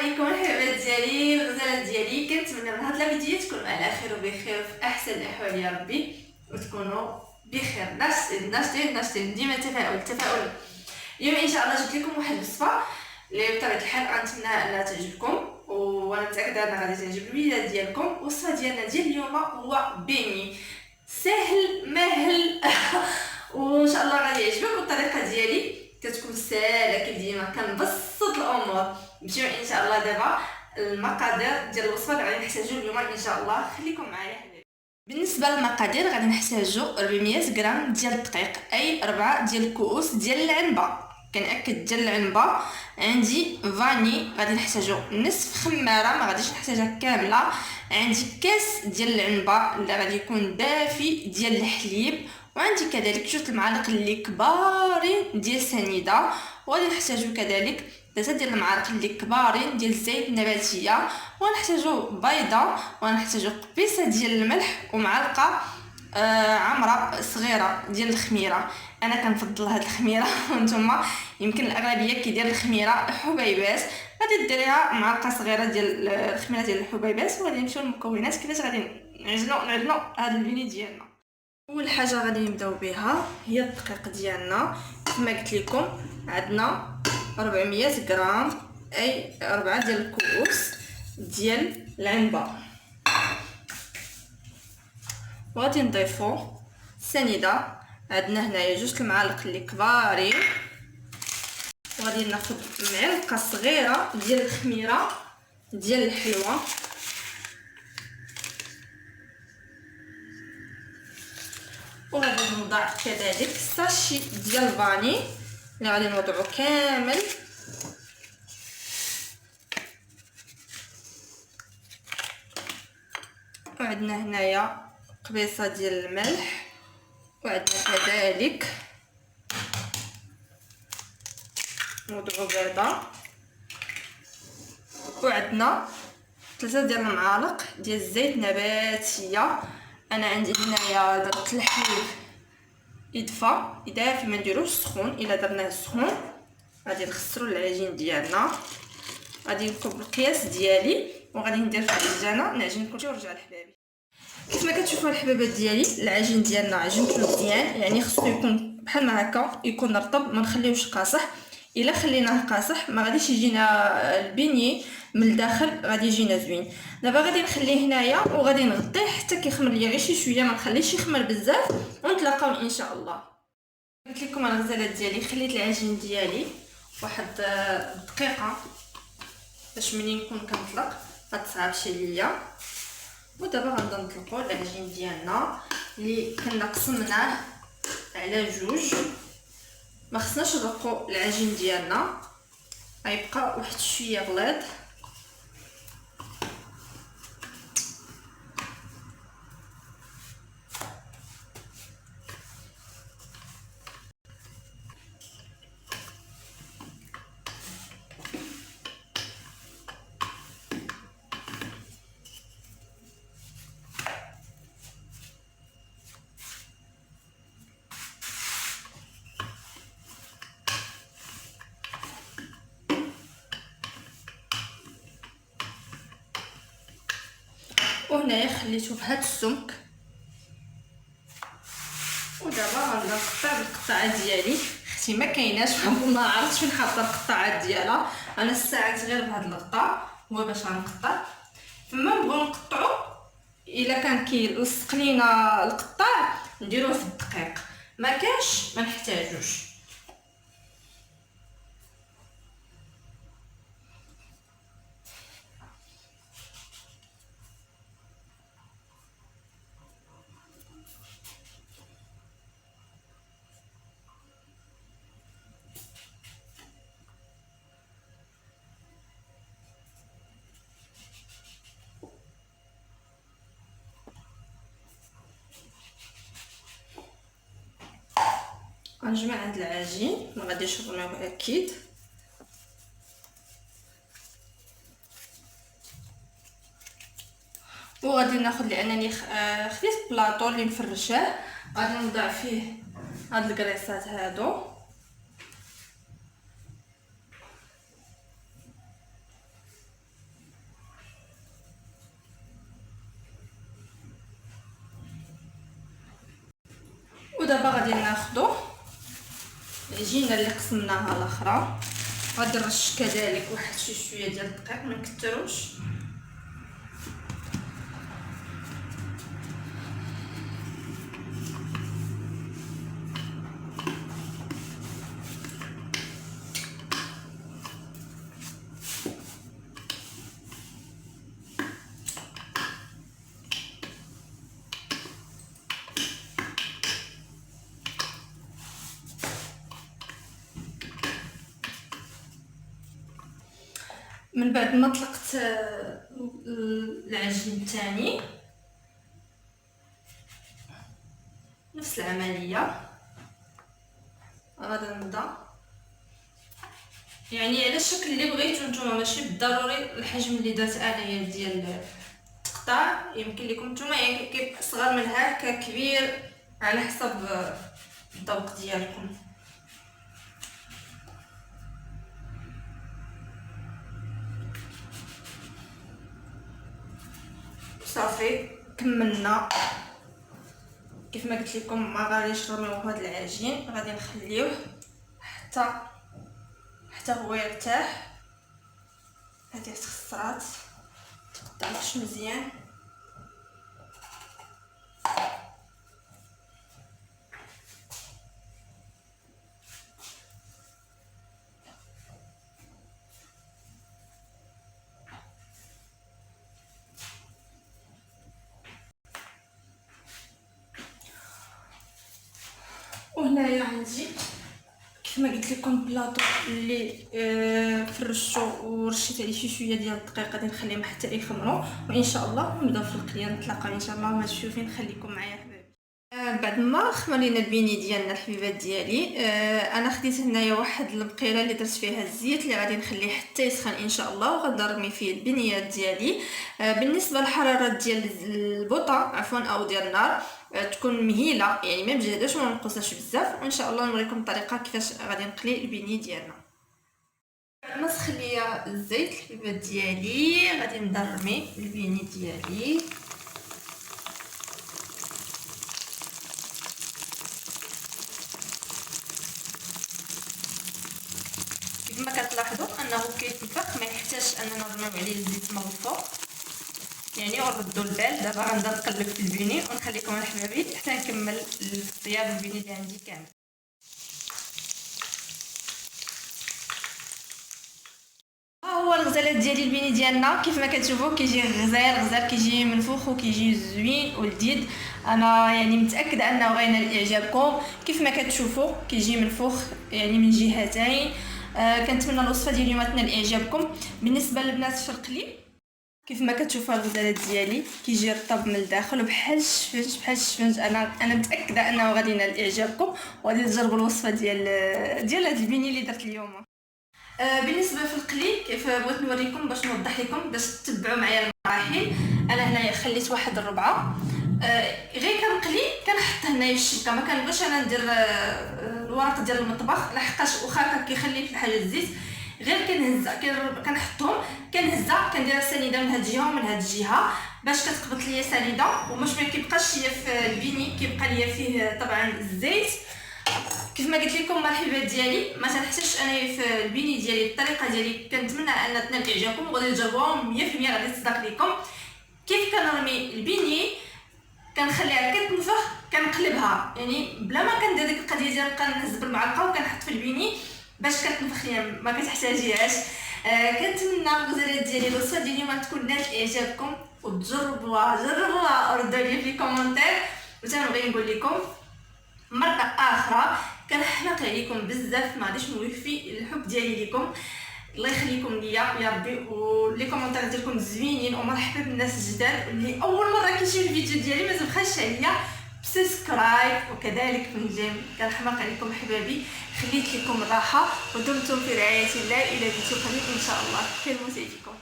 عليكم الحبايبات ديالي والغزالات ديالي. كنتمنى من هاد الفيديو تكونوا على خير وبخير في احسن الاحوال يا ربي، وتكونوا بخير. ناشطين ديما تفاؤل. اليوم ان شاء الله جبت لكم واحد الوصفه اللي بطبيعه الحال غنتمنى انها تعجبكم، وانا متاكده انها غادي تعجب الوليدات ديالكم. الوصفه ديالنا ديال اليوم هو بيني سهل ماهل وان شاء الله غادي يعجبك. الطريقه ديالي كتكون سهله كيف ديما، كنبسط الامور. نمشيو ان شاء الله دابا المقادير ديال الوصفه اللي غادي نحتاجو اليوم ان شاء الله. خليكم معايا حبايبي. بالنسبه للمقادير غادي نحتاجو 400 غرام ديال الدقيق، اي 4 ديال الكؤوس ديال العنبه. كنأكد ديال العنبه. عندي فاني غادي نحتاجو نصف خماره، ما غاديش نحتاجها كامله. عندي كاس ديال العنبه اللي غادي يكون دافي ديال الحليب، وعندي كذلك 2 المعالق اللي كبارين ديال سنيده، وغادي نحتاجو كذلك 3 ديال المعالق اللي كبارين ديال الزيت النباتيه، ونحتاجو بيضه، ونحتاجو قبيصه ديال الملح، ومعلقه عمره صغيره ديال الخميره. انا كنفضل هاد الخميره وانتم يمكن الاغلبيه كيدير الخميره حبيبات. غادي ديريها معلقه صغيره ديال الخميره ديال الحبيبات. وغادي نمشيو للمكونات كيفاش غادي نعجنوا هاد البيني ديالنا. اول حاجه غادي نبداو بها هي الدقيق ديالنا. كما قلت لكم عندنا 400 غرام، اي 4 ديال الكؤوس ديال العنبه. وغادي نضيفو سنيده، عندنا هنايا 2 المعالق اللي كبارين. وغادي ناخذ معلقه صغيره ديال الخميره ديال الحلوه، وغادي نوضع كذلك ساشي ديال الفاني اللي غادي نوضعو كامل. وعندنا هنايا قبيصه ديال الملح، وعندنا كذلك نوضعو بيضه، وعندنا 3 ديال المعالق ديال الزيت النباتيه. انا عندي هنايا درت الحليب يدافي، ما نديروش سخون. الا درناه سخون غادي نخسروا العجين ديالنا. غادي نكب القياس ديالي وغادي ندير في العجانه نعجن كلشي ونرجع لحبابي. كيف ما كتشوفوا الحبابات ديالي العجين ديالنا عجنته مزيان، يعني خصو يكون بحال ما هكا، يكون رطب، ما نخليوش قاصح. الا خليناه قاصح ما غاديش يجينا البيني من الداخل، غادي يجينا زوين. دابا غادي نخليه هنايا وغادي نغطيه حتى كيخمر ليا غير شي شويه، ما نخليش يخمر بزاف، ونتلاقاو ان شاء الله. قلت لكم الغزالات ديالي خليت العجين ديالي واحد دقيقه باش منين نكون كنطلق ما تصعبش ليا. ودابا غنبدا نطلقوا العجين ديالنا اللي كنا قسمناه على 2. ما خصناش نرقوا العجين ديالنا، غيبقى واحد شويه غليظ. وهنايا خليته بهذا السمك. ودابا غنبدا نقطع بالقطعه ديالي. اختي ما كايناش ما عرفتش فين حاطه القطعات ديالها، انا استعدت غير بهذا الغطاء هو باش غنقطع. فما نبغيو نقطعو الا كان كيلصق لينا القطاع نديروه في الدقيق، ما كانش ما نحتاجوش. غنجمع هاد العجين، ما غاديش نرميوه اكيد. وغادي ناخذ لانني خديت بلاطو اللي مفرشاه، غادي نوضع فيه هاد الكريسات هادو. ودابا غادي ناخذوا العجينه اللي قسمناها الاخرى، غادي نرش كذلك واحد شويه ديال الدقيق، ما نكثروش. من بعد ما طلقت العجين الثاني نفس العمليه غادي نبدا، يعني على الشكل اللي بغيتو نتوما، ماشي بالضروري الحجم اللي درت انايا ديال التقطاع. يمكن لكم نتوما يعني كيبقى صغر من هكا كبير على حسب الذوق ديالكم. صافي كملنا. كيف ما قلت لكم ما غاديش نرميو هذا العجين، غادي نخليوه حتى هو يرتاح. هذه الخصرات تقطعش مزيان. وهنايا عندي كيف ما قلت لكم بلاطو اللي فرشته ورشيت عليه شويه ديال الدقيق، غادي نخليهم حتى يخمروا وان شاء الله نبداو في القليه. نتلاقاو ان شاء الله. ما تشوفين خليكم معايا حبايبي. بعد ما خمر لينا البيني ديالنا الحبيبات ديالي، انا خديت هنايا واحد المقيله اللي درت فيها الزيت اللي غادي نخليه حتى يسخن ان شاء الله، وغادي نرمي فيه البنيات ديالي. بالنسبه للحراره ديال البوطه عفوا او ديال النار تكون مهيله، يعني ما مجهداش وما نقصاش بزاف، وان شاء الله نوريكم الطريقه كيفاش غادي نقلي البيني ديالنا. بعد ما سخن ليا الزيت الحبيبات ديالي غادي نبدا نرمي البيني ديالي. كما كتلاحظوا انه كيتنفخ، ما يحتاجش اننا نرميو عليه الزيت من الفوق، يعني ونردوا البال. دابا غنبدا نقلب في البيني ونخليكم الحبابي حتى نكمل طياب البيني اللي عندي كامل. ها هو الغزالات ديالي البيني ديالنا كيف ما كتشوفوا كيجي غزال كيجي منفوخ وكيجي زوين ولذيذ. انا يعني متاكده انه غينال اعجابكم. كيف ما كتشوفوا كيجي منفوخ يعني من جهتين. كنتمنى الوصفه ديال اليوم تنال اعجابكم. بالنسبه للبنات في القلي كيف ما كتشوفوا الغزالات ديالي كيجي رطب من الداخل وبحال الشفنج. انا متاكده انه غادي ينال اعجابكم وغادي تجربوا الوصفه ديال هذا البيني اللي درت اليوم. بالنسبه في القلي كيف بغيت نوريكم باش نوضح لكم باش تتبعوا معايا المراحل. انا هنايا خليت واحد الربعه غير كنقلي كنحط هنايا الشبكه، ما كنبغيش انا ندير الورق ديال المطبخ لحقاش واخا كيخلي في الحاجه الزيت، غير كنحطهم كنهزها كندير سنيده من هاد الجهه ومن هاد الجهه باش كتقبط ليا سنيده وباش ما كيبقاش ليا في البيني كيبقى ليا فيه طبعا الزيت. كيف ما قلت لكم مرحبا ديالي ما تنحتاجش انايا في البيني ديالي الطريقه ديالي كنتمنى ان تنال اعجابكم وغادي تجربوها 100% غادي تصدق لكم. كيف كنرمي البيني كنخليها كتنفخ كنقلبها، يعني بلا ما كندير ديك القضيه ديال نبقى نهز بالمعلقه وكنحط في البيني باش كتنفخ ليا ما كتحتاجيهاش. كنتمنى الغزالات ديالي الوصفه ديالي ما تكون نالت اعجابكم جربوها وردوا لي في كومونتير. وتنبغي نقول لكم مره اخرى كنحماق عليكم بزاف، ما غاديش نوفي الحب ديالي لكم. الله يخليكم ليا يا ربي، ولي كومونتير ديالكم زوينين ومرحبا بالناس الجداد اللي اول مره كيشوف الفيديو ديالي ما تبخلش عليا بسبسكرايب وكذلك بالجيم. كنحماق عليكم حبابي، خليت لكم الراحه ودمتم في رعايه الله الى فيديو قريب ان شاء الله. كلمه سيدكم.